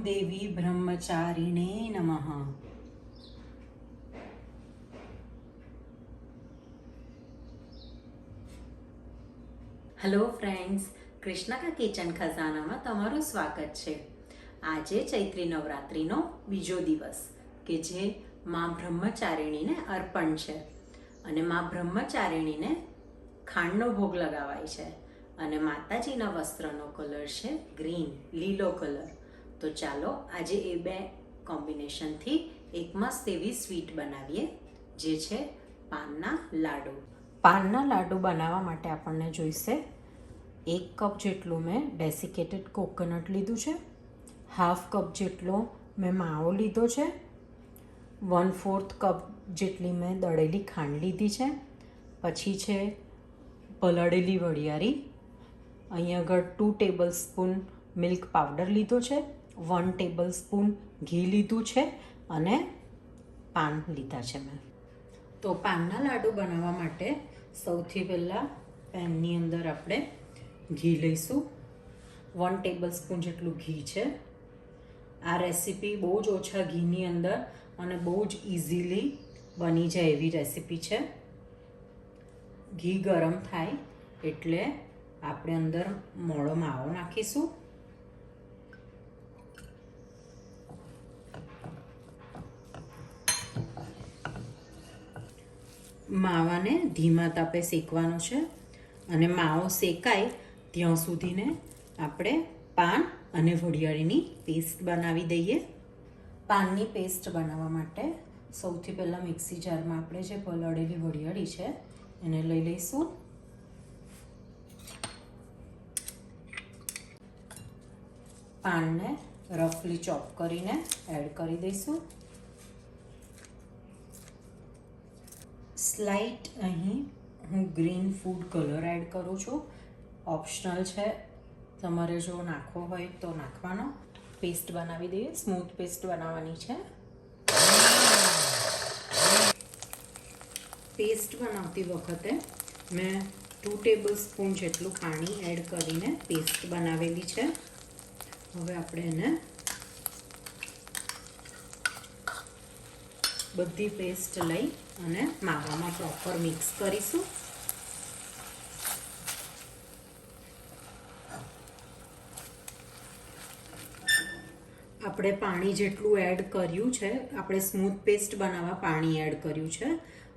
देवी ब्रह्मचारिणे नमः। Hello friends, Krishna का kitchen खजाना में तमाરું स्वागत છે। આજે ચૈત્રી નવરાત્રીનો બીજો દિવસ કે જે માં બ્રહ્મચારિણીને અર્પણ છે અને માં બ્રહ્મચારિણીને ખાંડનો ભોગ લગાવાય છે અને માતાજીના વસ્ત્રનો કલર છે ગ્રીન, લીલો કલર। તો ચાલો આજે એ બે કોમ્બિનેશનથી એક મસ્ત એવી સ્વીટ બનાવીએ જે છે પાનના લાડુ। પાનના લાડુ બનાવવા માટે આપણને જોઈશે 1 કપ જેટલું મેં ડેસિકેટેડ કોકોનટ લીધું છે, હાફ કપ જેટલો મેં માવો લીધો છે, 1/4 કપ જેટલી મેં દળેલી ખાંડ લીધી છે, પછી છે પલાળેલી વરિયાળી, અહીં આગળ 2 ટેબલ સ્પૂન મિલ્ક પાવડર લીધો છે, 1 ટેબલ સ્પૂન ઘી લીધું છે અને પાન લીધા છે મેં। તો પાનના લાડુ બનાવવા માટે સૌથી પહેલાં પેનની અંદર આપણે ઘી લઈશું। 1 ટેબલ સ્પૂન જેટલું ઘી છે। આ રેસીપી બહુ જ ઓછા ઘીની અંદર અને બહુ જ ઇઝીલી બની જાય એવી રેસીપી છે। ઘી ગરમ થાય એટલે આપણે અંદર મોળો માવો નાખીશું। માવાને ધીમા તાપે શેકવાનો છે અને માવો શેકાય ત્યાં સુધીને આપણે પાન અને વરિયાળીની પેસ્ટ બનાવી દઈએ। પાનની પેસ્ટ બનાવવા માટે સૌથી પહેલાં મિક્સી જારમાં આપણે જે પલાળેલી વરિયાળી છે એને લઈ લઈશું। પાનને રફલી ચોપ કરીને એડ કરી દઈશું। સ્લાઇટ અહીં હું ગ્રીન ફૂડ કલર એડ કરું છું, ઓપ્શનલ છે, તમારે જો નાખવો હોય તો નાખવાનો। પેસ્ટ બનાવી દઈએ, સ્મૂથ પેસ્ટ બનાવવાની છે। પેસ્ટ બનાવતી વખતે મેં 2 ટેબલ સ્પૂન જેટલું પાણી એડ કરીને પેસ્ટ બનાવેલી છે। હવે આપણે એને બધી પેસ્ટ લઈ અને માવામાં પ્રોપર મિક્સ કરીશું। આપણે પાણી જેટલું એડ કર્યું છે, આપણે સ્મૂથ પેસ્ટ બનાવવા પાણી એડ કર્યું છે।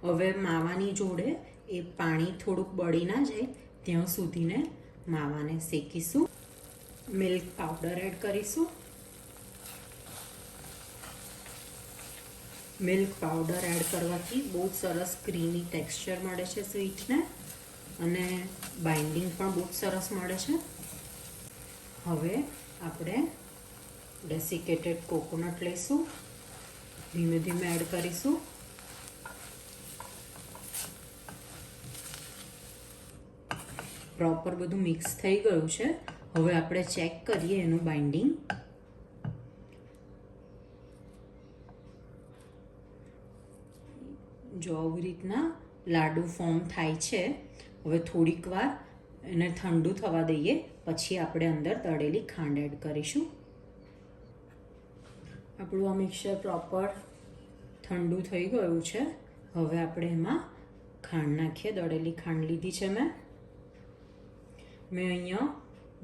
હવે માવાની જોડે એ પાણી થોડુંક બળી ના જાય ત્યાં સુધીને માવાને શેકીશું। મિલ્ક પાવડર એડ કરીશું। મિલ્ક પાવડર એડ કરવાથી બહુ સરસ ક્રીમી ટેક્સચર મળે છે સ્વીટને અને બાઇન્ડિંગ પણ બહુ સરસ મળે છે। હવે આપણે ડેસિકેટેડ કોકોનટ લઈશું, ધીમે ધીમે એડ કરીશું। પ્રોપર બધું મિક્સ થઈ ગયું છે। હવે આપણે ચેક કરીએ એનું બાઇન્ડિંગ। જો આવી રીતના લાડુ ફોર્મ થાય છે। હવે થોડીક વાર એને ઠંડુ થવા દઈએ, પછી આપણે અંદર તળેલી ખાંડ એડ કરીશું। આપણું આ મિક્સર પ્રોપર ઠંડુ થઈ ગયું છે। હવે આપણે એમાં ખાંડ નાખીએ। દળેલી ખાંડ લીધી છે મેં અહીંયા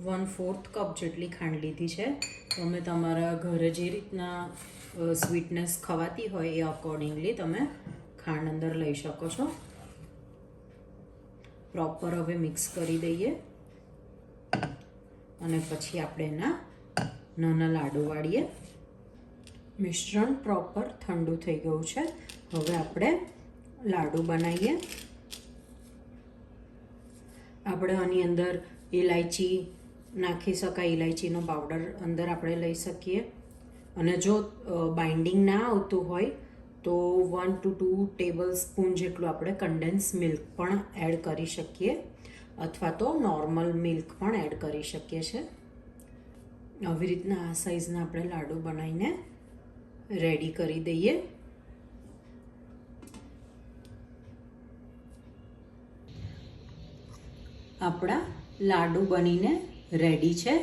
1/4 કપ જેટલી ખાંડ લીધી છે। તમે તમારા ઘરે જે રીતના સ્વીટનેસ ખવાતી હોય એ અકોર્ડિંગલી તમે ખાંડ અંદર લઈ શકો છો। પ્રોપર હવે મિક્સ કરી દઈએ અને પછી આપણે એના નાના લાડુ વાળીએ। મિશ્રણ પ્રોપર ઠંડુ થઈ ગયું છે। હવે આપણે લાડુ બનાવીએ। આપણે આની અંદર ઇલાયચી નાખી શકાય, ઇલાયચીનો પાવડર અંદર આપણે લઈ શકીએ અને જો બાઇન્ડિંગ ના આવતું હોય તો 1 to 2 ટેબલ સ્પૂન જેટલું આપણે કન્ડેન્સ મિલ્ક પણ એડ કરી શકીએ અથવા તો નોર્મલ મિલ્ક પણ એડ કરી શકીએ છીએ। આવી રીતના આ સાઈઝના આપણે લાડુ બનાવીને રેડી કરી દઈએ। આપણા લાડુ બનીને રેડી છે।